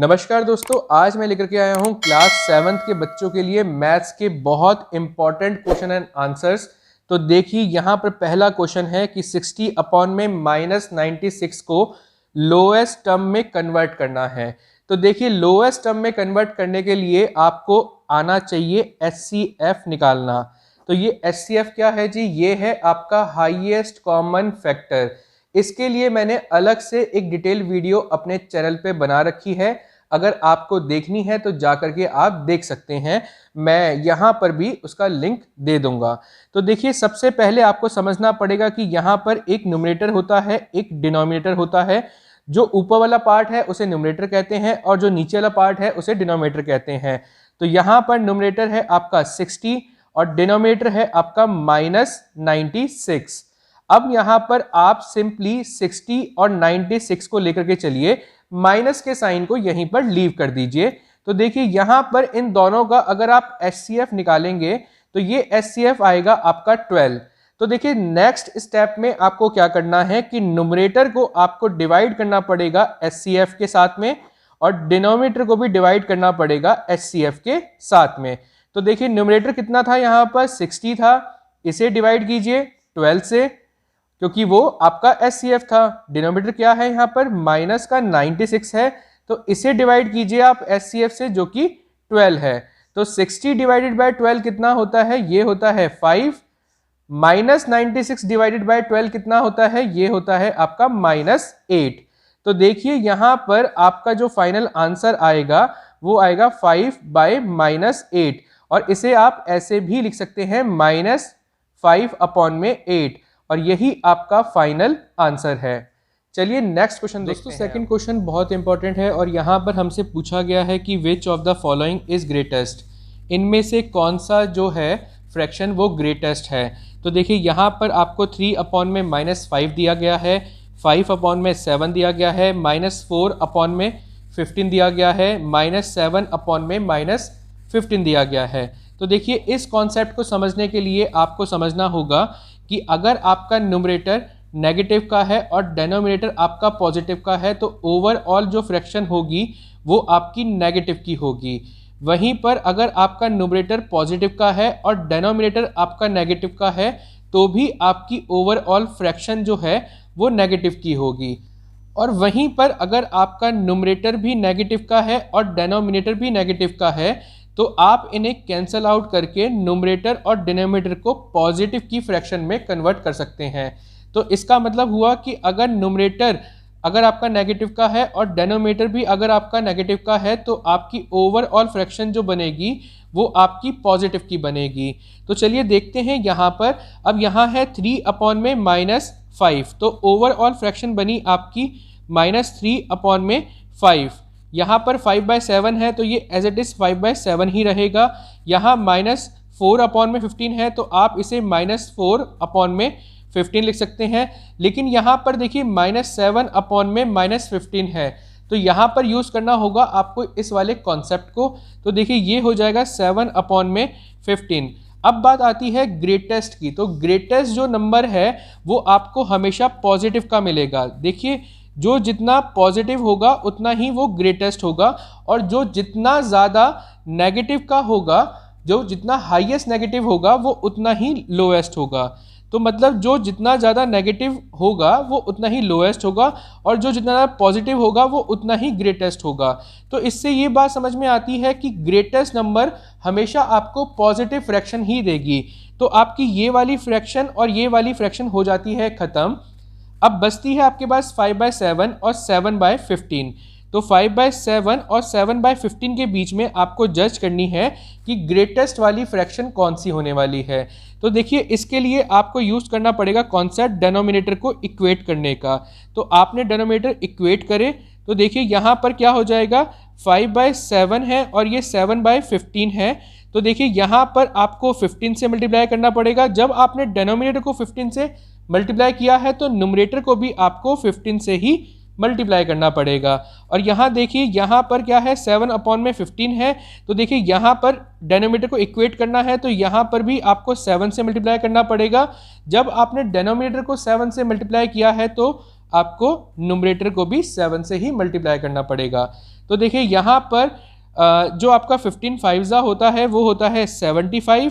नमस्कार दोस्तों, आज मैं लेकर के आया हूं क्लास 7th के बच्चों के लिए मैथ्स के बहुत इंपॉर्टेंट क्वेश्चन एंड आंसर्स। तो देखिए यहां पर पहला क्वेश्चन है कि 60 अपॉन में -96 को लोएस्ट टर्म में कन्वर्ट करना है। तो देखिए लोएस्ट टर्म में कन्वर्ट करने के लिए आपको आना चाहिए HCF निकालना। तो ये HCF क्या है जी? ये है आपका हाईएस्ट कॉमन फैक्टर। इसके लिए मैंने अलग से एक डिटेल वीडियो अपने चैनल पे बना रखी है, अगर आपको देखनी है तो जाकर के आप देख सकते हैं, मैं यहाँ पर भी उसका लिंक दे दूंगा। तो देखिए सबसे पहले आपको समझना पड़ेगा कि यहाँ पर एक न्यूमरेटर होता है, एक डिनोमिनेटर होता है। जो ऊपर वाला पार्ट है उसे न्यूमरेटर कहते हैं और जो नीचे वाला पार्ट है उसे डिनोमिनेटर कहते हैं। तो यहाँ पर न्यूमरेटर है आपका 60 और डिनोमिनेटर है आपका -96। अब यहां पर आप सिंपली 60 और 96 को लेकर के चलिए, माइनस के साइन को यहीं पर लीव कर दीजिए। तो देखिए यहां पर इन दोनों का अगर आप HCF निकालेंगे तो ये HCF आएगा आपका 12। तो देखिए नेक्स्ट स्टेप में आपको क्या करना है कि न्यूमरेटर को आपको डिवाइड करना पड़ेगा HCF के साथ में और डिनोमिनेटर को भी डिवाइड करना पड़ेगा HCF के साथ में। तो देखिए न्यूमरेटर कितना था, यहां पर 60 था, इसे डिवाइड कीजिए 12 से क्योंकि वो आपका HCF था। डिनोमिनेटर क्या है यहाँ पर, माइनस का 96 है, तो इसे डिवाइड कीजिए आप HCF से जो कि 12 है। तो 60 डिवाइडेड बाय 12 कितना होता है, ये होता है 5। -96 डिवाइडेड बाय 12 कितना होता है, ये होता है आपका -8। तो देखिए यहाँ पर आपका जो फाइनल आंसर आएगा वो आएगा 5/-8 और इसे आप ऐसे भी लिख सकते हैं -5/8 और यही आपका फाइनल आंसर है। चलिए नेक्स्ट क्वेश्चन देखते हैं। सेकंड क्वेश्चन बहुत इंपॉर्टेंट है और यहाँ पर हमसे पूछा गया है कि विच of the following is greatest, इनमें से कौन सा जो है फ्रैक्शन वो ग्रेटेस्ट है। तो देखिए यहाँ पर आपको 3 अपॉन में -5 दिया गया है, 5 अपॉन में 7 दिया गया है, -4 अपॉन में 15 दिया गया है, -7 अपॉन में -15 दिया गया है। तो देखिए इस कॉन्सेप्ट को समझने के लिए आपको समझना होगा कि अगर आपका न्यूमरेटर नेगेटिव का है और डिनोमिनेटर आपका पॉजिटिव का है तो ओवरऑल जो फ्रैक्शन होगी वो आपकी नेगेटिव की होगी। वहीं पर अगर आपका न्यूमरेटर पॉजिटिव का है और डिनोमिनेटर आपका नेगेटिव का है तो भी आपकी ओवरऑल फ्रैक्शन जो है वो नेगेटिव की होगी। और वहीं पर अगर आपका न्यूमरेटर भी नेगेटिव का है और डिनोमिनेटर भी नेगेटिव का है तो आप इन्हें कैंसल आउट करके न्यूमरेटर और डिनोमिनेटर को पॉजिटिव की फ्रैक्शन में कन्वर्ट कर सकते हैं। तो इसका मतलब हुआ कि अगर न्यूमरेटर अगर आपका नेगेटिव का है और डिनोमिनेटर भी अगर आपका नेगेटिव का है तो आपकी ओवरऑल फ्रैक्शन जो बनेगी वो आपकी पॉजिटिव की बनेगी। तो चलिए देखते हैं यहाँ पर। अब यहाँ है 3 अपॉन में -5, तो ओवरऑल फ्रैक्शन बनी आपकी -3 अपॉन में 5। यहाँ पर 5/7 है तो ये एज इट इज़ 5/7 ही रहेगा। यहाँ -4 अपॉन में 15 है तो आप इसे -4 अपॉन में 15 लिख सकते हैं। लेकिन यहाँ पर देखिए -7 अपॉन में -15 है तो यहाँ पर यूज़ करना होगा आपको इस वाले कॉन्सेप्ट को। तो देखिए ये हो जाएगा 7 अपॉन में 15। अब बात आती है ग्रेटेस्ट की। तो ग्रेटेस्ट जो नंबर है वो आपको हमेशा पॉजिटिव का मिलेगा। देखिए जो जितना पॉजिटिव होगा उतना ही वो ग्रेटेस्ट होगा और जो जितना ज़्यादा नेगेटिव का होगा, जो जितना हाईएस्ट नेगेटिव होगा वो उतना ही लोएस्ट होगा। तो मतलब जो जितना ज़्यादा नेगेटिव होगा वो उतना ही लोएस्ट होगा और जो जितना ज़्यादा पॉजिटिव होगा वो उतना ही ग्रेटेस्ट होगा। तो इससे ये बात समझ में आती है कि ग्रेटेस्ट नंबर हमेशा आपको पॉजिटिव फ्रैक्शन ही देगी। तो आपकी ये वाली फ्रैक्शन और ये वाली फ्रैक्शन हो जाती है ख़त्म। अब बचती है आपके पास 5/7 और 7/15। तो 5/7 और 7/15 के बीच में आपको जज करनी है कि ग्रेटेस्ट वाली फ्रैक्शन कौन सी होने वाली है। तो देखिए इसके लिए आपको यूज़ करना पड़ेगा कॉन्सेप्ट डिनोमिनेटर को इक्वेट करने का। तो आपने डिनोमिनेटर इक्वेट करे तो देखिए यहाँ पर क्या हो जाएगा, 5/7 है और ये 7/15 है। तो देखिए यहाँ पर आपको 15 से मल्टीप्लाई करना पड़ेगा। जब आपने डिनोमिनेटर को 15 से मल्टीप्लाई किया है तो न्यूमरेटर को भी आपको 15 से ही मल्टीप्लाई करना पड़ेगा। और यहाँ देखिए यहाँ पर क्या है, 7 अपॉन में 15 है। तो देखिए यहाँ पर डिनोमिनेटर को इक्वेट करना है तो यहाँ पर भी आपको 7 से मल्टीप्लाई करना पड़ेगा। जब आपने डिनोमिनेटर को 7 से मल्टीप्लाई किया है तो आपको नुमरेटर को भी 7 से ही मल्टीप्लाई करना पड़ेगा। तो देखिए यहाँ पर जो आपका 15 5 होता है वो होता है 75,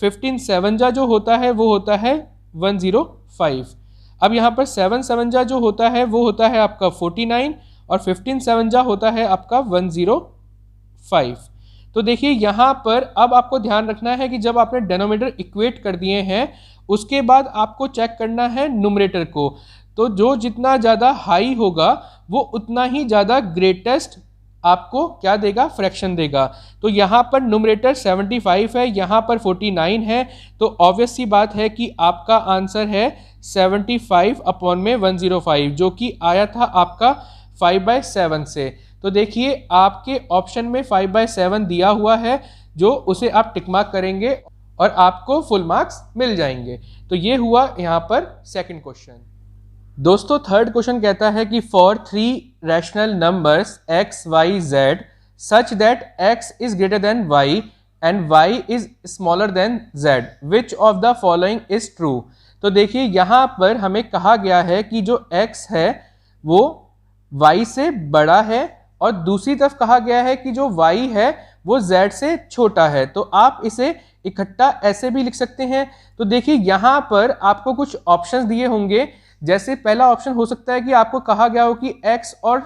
15 7 जो होता है वो होता है 105। अब यहाँ पर 7 7 जो होता है वो होता है आपका 49 और 15 7 होता है आपका 105। तो देखिए यहाँ पर अब आपको ध्यान रखना है कि जब आपने डेनोमिनेटर इक्वेट कर दिए हैं उसके बाद आपको चेक करना है नुमरेटर को। तो जो जितना ज़्यादा हाई होगा वो उतना ही ज़्यादा ग्रेटेस्ट आपको क्या देगा, फ्रैक्शन देगा। तो यहाँ पर नुमरेटर 75 है, यहाँ पर 49 है, तो ऑब्वियस सी बात है कि आपका आंसर है 75 अपॉन में 105 जो कि आया था आपका 5/7 से। तो देखिए आपके ऑप्शन में 5/7 दिया हुआ है जो उसे आप टिक मार्क करेंगे और आपको फुल मार्क्स मिल जाएंगे। तो ये हुआ यहाँ पर सेकंड क्वेश्चन। दोस्तों थर्ड क्वेश्चन कहता है कि for 3 rational numbers x, y, z such that x is greater than y and y is smaller than z, which of the following is true. तो देखिए यहाँ पर हमें कहा गया है कि जो x है वो y से बड़ा है और दूसरी तरफ कहा गया है कि जो y है वो z से छोटा है। तो आप इसे इकट्ठा ऐसे भी लिख सकते हैं। तो देखिए यहाँ पर आपको कुछ ऑप्शंस दिए होंगे, जैसे पहला ऑप्शन हो सकता है कि आपको कहा गया हो कि x और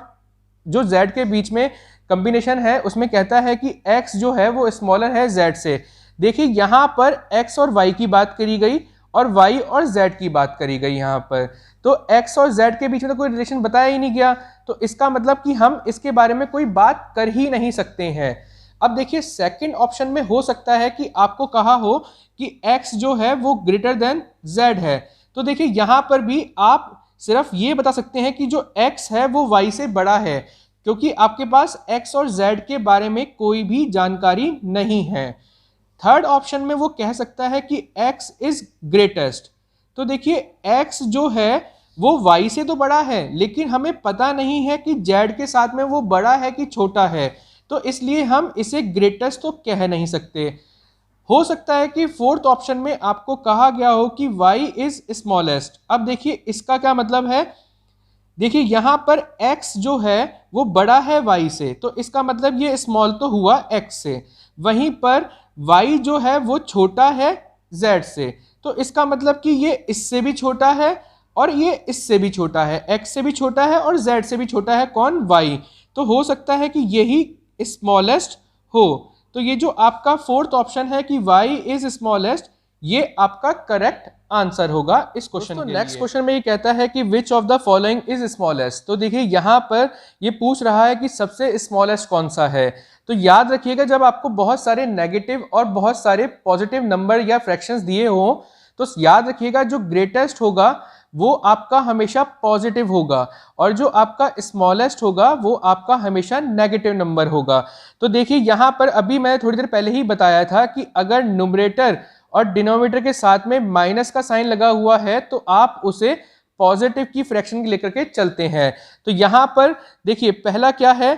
जो z के बीच में कॉम्बिनेशन है उसमें कहता है कि x जो है वो स्मॉलर है z से। देखिए यहाँ पर x और y की बात करी गई और y और z की बात करी गई यहाँ पर, तो x और z के बीच में तो कोई रिलेशन बताया ही नहीं गया, तो इसका मतलब कि हम इसके बारे में कोई बात कर ही नहीं सकते हैं। अब देखिए सेकंड ऑप्शन में हो सकता है कि आपको कहा हो कि x जो है वो ग्रेटर देन z है। तो देखिए यहाँ पर भी आप सिर्फ ये बता सकते हैं कि जो x है वो y से बड़ा है, क्योंकि आपके पास x और z के बारे में कोई भी जानकारी नहीं है। थर्ड ऑप्शन में वो कह सकता है कि x इज ग्रेटेस्ट। तो देखिए x जो है वो y से तो बड़ा है, लेकिन हमें पता नहीं है कि z के साथ में वो बड़ा है कि छोटा है, तो इसलिए हम इसे ग्रेटेस्ट तो कह नहीं सकते। हो सकता है कि फोर्थ ऑप्शन में आपको कहा गया हो कि y इज स्मॉलेस्ट। अब देखिए इसका क्या मतलब है, देखिए यहाँ पर x जो है वो बड़ा है y से, तो इसका मतलब ये स्मॉल तो हुआ x से, वहीं पर y जो है वो छोटा है z से, तो इसका मतलब कि ये इससे भी छोटा है और ये इससे भी छोटा है, x से भी छोटा है और z से भी छोटा है, कौन, y। तो हो सकता है कि यही स्मॉलेस्ट हो। तो ये जो आपका फोर्थ ऑप्शन है कि y इज स्मॉलेस्ट, ये आपका करेक्ट आंसर होगा इस क्वेश्चन के लिए। नेक्स्ट क्वेश्चन में ये कहता है कि विच of the following is smallest. तो देखिए यहाँ पर ये पूछ रहा है कि सबसे स्मॉलेस्ट कौन सा है। तो याद रखिएगा जब आपको बहुत सारे नेगेटिव और बहुत सारे पॉजिटिव नंबर या फ्रैक्शंस दिए हो तो याद रखिएगा जो ग्रेटेस्ट होगा वो आपका हमेशा पॉजिटिव होगा और जो आपका स्मॉलेस्ट होगा वो आपका हमेशा नेगेटिव नंबर होगा। तो देखिए यहाँ पर अभी मैंने थोड़ी देर पहले ही बताया था कि अगर न्यूमरेटर और डिनोमिनेटर के साथ में माइनस का साइन लगा हुआ है तो आप उसे पॉजिटिव की फ्रैक्शन लेकर के चलते हैं। तो यहाँ पर देखिए पहला क्या है,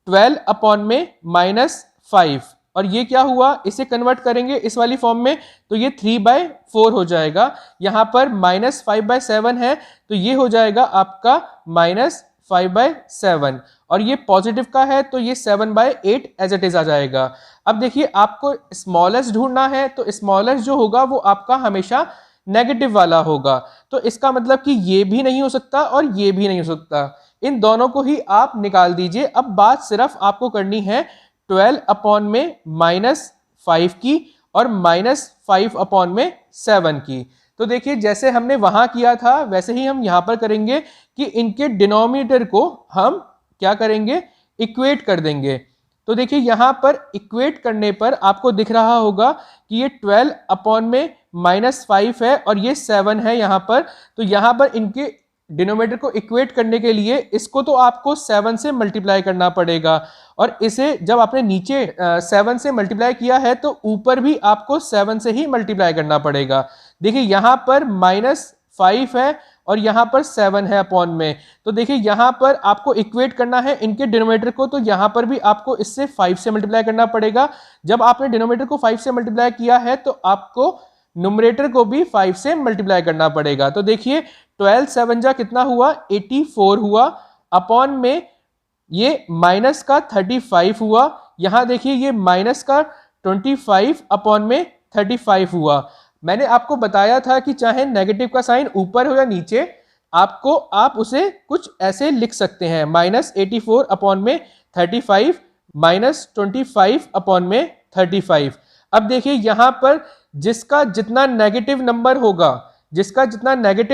12 अपॉन में -5, और ये क्या हुआ, इसे कन्वर्ट करेंगे इस वाली फॉर्म में तो ये 3/4 हो जाएगा। यहाँ पर -5/7 है तो ये हो जाएगा आपका -5/7, और ये पॉजिटिव का है तो ये 7/8 एज इट इज आ जाएगा। अब देखिए आपको स्मॉलेस्ट ढूंढना है तो स्मॉलेस्ट जो होगा वो आपका हमेशा नेगेटिव वाला होगा, तो इसका मतलब कि ये भी नहीं हो सकता और ये भी नहीं हो सकता, इन दोनों को ही आप निकाल दीजिए। अब बात सिर्फ आपको करनी है 12 अपॉन में -5 की और -5 अपॉन में 7 की। तो देखिए जैसे हमने वहां किया था वैसे ही हम यहां पर करेंगे कि इनके डिनोमिनेटर को हम क्या करेंगे, इक्वेट कर देंगे। तो देखिए यहां पर इक्वेट करने पर आपको दिख रहा होगा कि ये 12 अपॉन में -5 है और ये 7 है यहाँ पर। तो यहाँ पर इनके डिनोमिनेटर को इक्वेट करने के लिए इसको तो आपको 7 से मल्टीप्लाई करना पड़ेगा, और इसे जब आपने नीचे 7 से मल्टीप्लाई किया है तो ऊपर भी आपको 7 से ही मल्टीप्लाई करना पड़ेगा। देखिए यहाँ पर -5 है और यहाँ पर 7 है अपॉन में, तो देखिए यहाँ पर आपको इक्वेट करना है इनके डिनोमिनेटर को, तो यहाँ पर भी आपको इससे 5 से मल्टीप्लाई करना पड़ेगा। जब आपने डिनोमिनेटर को 5 से मल्टीप्लाई किया है तो आपको न्यूमरेटर को भी 5 से मल्टीप्लाई करना पड़ेगा। तो देखिए 12 7 जा कितना हुआ 84 हुआ, अपॉन में ये माइनस का 35 हुआ, यहां देखिए ये माइनस का 25 अपॉन में 35 हुआ। मैंने आपको बताया था कि चाहे नेगेटिव का साइन ऊपर हो या नीचे, आप उसे कुछ ऐसे लिख सकते हैं, -84 अपॉन में 35 -25 अपॉन में 35। अब देखिए यहां पर जिसका जितना नेगेटिव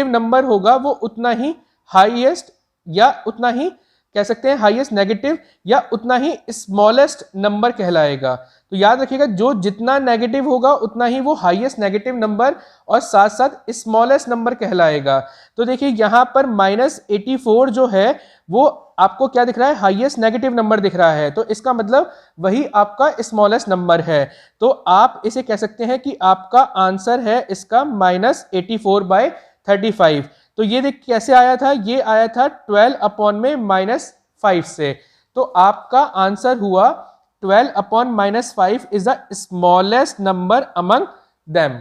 नंबर होगा वो उतना ही हाईएस्ट या उतना ही कह सकते हैं हाईएस्ट नेगेटिव या उतना ही स्मॉलेस्ट नंबर कहलाएगा। तो याद रखिएगा जो जितना नेगेटिव होगा उतना ही वो हाईएस्ट नेगेटिव नंबर और साथ साथ स्मॉलेस्ट नंबर कहलाएगा। तो देखिए यहां पर -84 जो है वो आपको क्या दिख रहा है, हाईएस्ट नेगेटिव नंबर दिख रहा है, तो इसका मतलब वही आपका स्मॉलेस्ट नंबर है। तो आप इसे कह सकते हैं कि आपका आंसर है इसका -84/35। तो ये देख कैसे आया था, ये आया था 12 अपॉन में -5 से। तो आपका आंसर हुआ 12 upon -5 is the smallest number among them.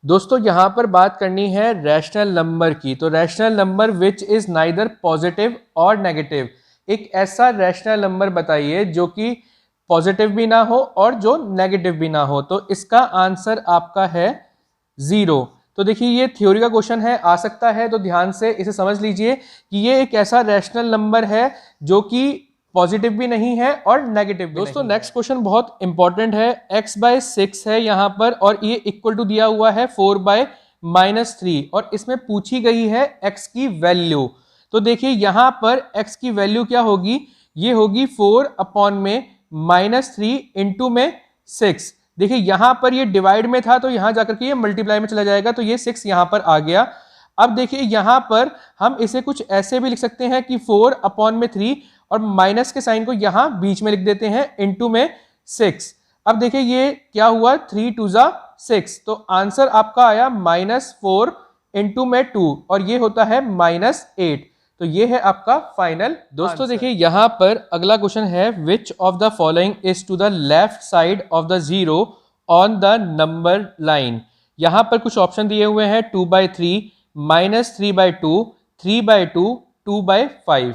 दोस्तों यहां पर बात करनी है रैशनल नंबर की। तो rational number which is neither positive और नेगेटिव। एक ऐसा रैशनल नंबर बताइए जो कि पॉजिटिव भी ना हो और जो नेगेटिव भी ना हो। तो इसका आंसर आपका है 0। तो देखिए ये थ्योरी का क्वेश्चन है, आ सकता है, तो ध्यान से इसे समझ लीजिए कि ये एक ऐसा रैशनल नंबर है जो कि पॉजिटिव भी नहीं है और नेगेटिव भी। दोस्तों नेक्स्ट क्वेश्चन बहुत इंपॉर्टेंट है। x/6 है यहाँ पर और ये इक्वल टू दिया हुआ है 4/-3 और इसमें पूछी गई है x की वैल्यू। तो देखिए यहाँ पर x की वैल्यू क्या होगी, ये होगी 4 अपॉन में -3 इंटू में 6। देखिए यहाँ पर ये डिवाइड में था तो यहाँ जाकर के ये मल्टीप्लाई में चला जाएगा, तो ये 6 यहाँ पर आ गया। अब देखिए यहाँ पर हम इसे कुछ ऐसे भी लिख सकते हैं कि 4 अपॉन में 3 और माइनस के साइन को यहां बीच में लिख देते हैं इनटू में 6। अब देखिए ये क्या हुआ 3 2 जा 6, तो आंसर आपका आया -4 इंटू में 2 और ये होता है -8। तो ये है आपका फाइनल। दोस्तों देखिए यहां पर अगला क्वेश्चन है which of the following is to the left side of the 0 on the number line. यहां पर कुछ ऑप्शन दिए हुए हैं 2/3, -3/2, 3/2, 2/5।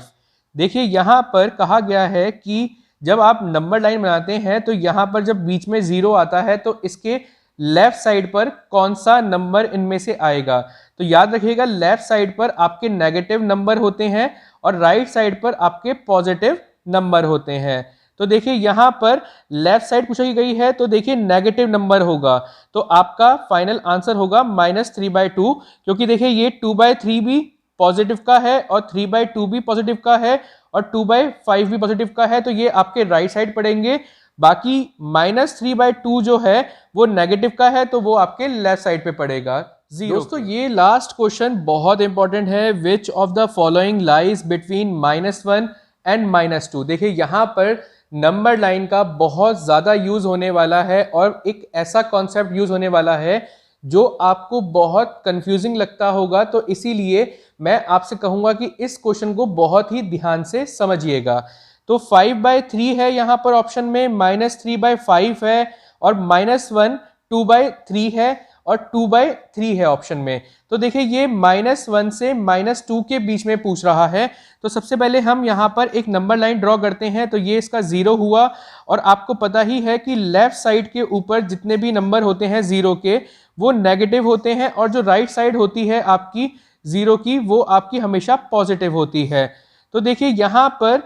देखिए यहां पर कहा गया है कि जब आप नंबर लाइन बनाते हैं तो यहां पर जब बीच में 0 आता है तो इसके लेफ्ट साइड पर कौन सा नंबर इनमें से आएगा। तो याद रखिएगा लेफ्ट साइड पर आपके नेगेटिव नंबर होते हैं और राइट साइड पर आपके पॉजिटिव नंबर होते हैं। तो देखिए यहां पर लेफ्ट साइड पूछी गई है तो देखिए नेगेटिव नंबर होगा, तो आपका फाइनल आंसर होगा -3/2, क्योंकि देखिए ये 2/3 भी पॉजिटिव का है और 3/2 भी पॉजिटिव का है और 2/5 भी पॉजिटिव का है, तो ये आपके राइट साइड पड़ेंगे। बाकी -3/2 जो है वो नेगेटिव का है तो वो आपके लेफ्ट साइड पे पड़ेगा 0। दोस्तों ये लास्ट क्वेश्चन बहुत इंपॉर्टेंट है। Which of the following lies between -1 and -2। देखिए यहाँ पर नंबर लाइन का बहुत ज्यादा यूज होने वाला है और एक ऐसा कॉन्सेप्ट यूज होने वाला है जो आपको बहुत कंफ्यूजिंग लगता होगा, तो इसीलिए मैं आपसे कहूंगा कि इस क्वेश्चन को बहुत ही ध्यान से समझिएगा। तो 5/3 है यहाँ पर ऑप्शन में, -3/5 है और -1 2/3 है और 2/3 है ऑप्शन में। तो देखिए ये -1 से -2 के बीच में पूछ रहा है। तो सबसे पहले हम यहाँ पर एक नंबर लाइन ड्रॉ करते हैं, तो ये इसका 0 हुआ और आपको पता ही है कि लेफ्ट साइड के ऊपर जितने भी नंबर होते हैं 0 के वो नेगेटिव होते हैं और जो राइट साइड होती है आपकी 0 की वो आपकी हमेशा पॉजिटिव होती है। तो देखिए यहाँ पर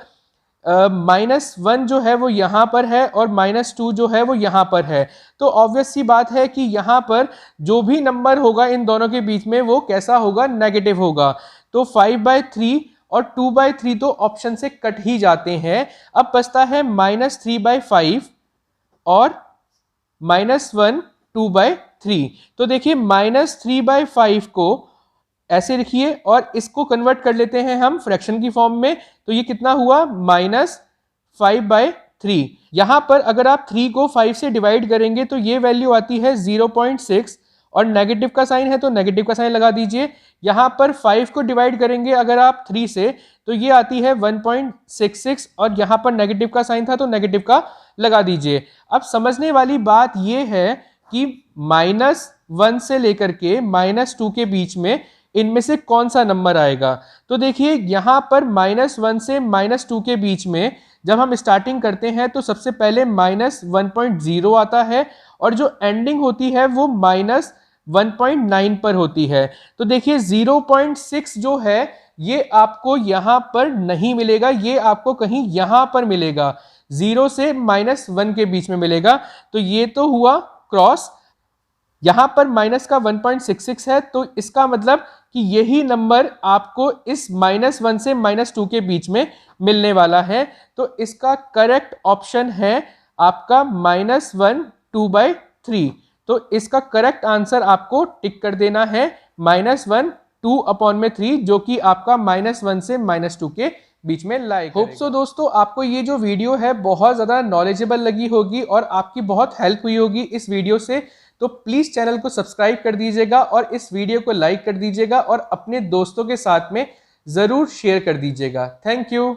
-1 जो है वो यहाँ पर है और -2 जो है वो यहाँ पर है, तो ऑब्वियस सी बात है कि यहाँ पर जो भी नंबर होगा इन दोनों के बीच में वो कैसा होगा, नेगेटिव होगा। तो 5/3 और 2/3 तो ऑप्शन से कट ही जाते हैं। अब बचता है -3/5 और -1 2/3। तो देखिए -3/5 को ऐसे लिखिए और इसको कन्वर्ट कर लेते हैं हम फ्रैक्शन की फॉर्म में, तो ये कितना हुआ -5/3। यहां पर अगर आप 3 को 5 से डिवाइड करेंगे तो ये वैल्यू आती है 0.6 और नेगेटिव का साइन है तो नेगेटिव का साइन लगा दीजिए। यहां पर 5 को डिवाइड करेंगे अगर आप 3 से तो ये आती है 1.66 और यहां पर नेगेटिव का साइन था तो नेगेटिव का लगा दीजिए। अब समझने वाली बात ये है कि 1 से लेकर के -2 के बीच में इनमें से कौन सा नंबर आएगा। तो देखिए यहाँ पर -1 से -2 के बीच में जब हम स्टार्टिंग करते हैं तो सबसे पहले -1.0 आता है और जो एंडिंग होती है वो -1.9 पर होती है। तो देखिए 0.6 जो है ये आपको यहाँ पर नहीं मिलेगा, ये आपको कहीं यहाँ पर मिलेगा, 0 से -1 के बीच में मिलेगा। तो ये तो हुआ क्रॉस, यहां पर माइनस का 1.66 है, तो इसका मतलब कि यही नंबर आपको इस -1 से -2 के बीच में मिलने वाला है। तो इसका करेक्ट ऑप्शन है आपका -1 2/3। तो इसका करेक्ट आंसर आपको टिक कर देना है -1 2/3, जो कि आपका -1 से -2 के बीच में लाई करेगा। होप सो दोस्तों आपको ये जो वीडियो है बहुत ज़्यादा नॉलेजेबल लगी होगी और आपकी बहुत हेल्प हुई होगी इस वीडियो से। तो प्लीज़ चैनल को सब्सक्राइब कर दीजिएगा और इस वीडियो को लाइक कर दीजिएगा और अपने दोस्तों के साथ में ज़रूर शेयर कर दीजिएगा। Thank you.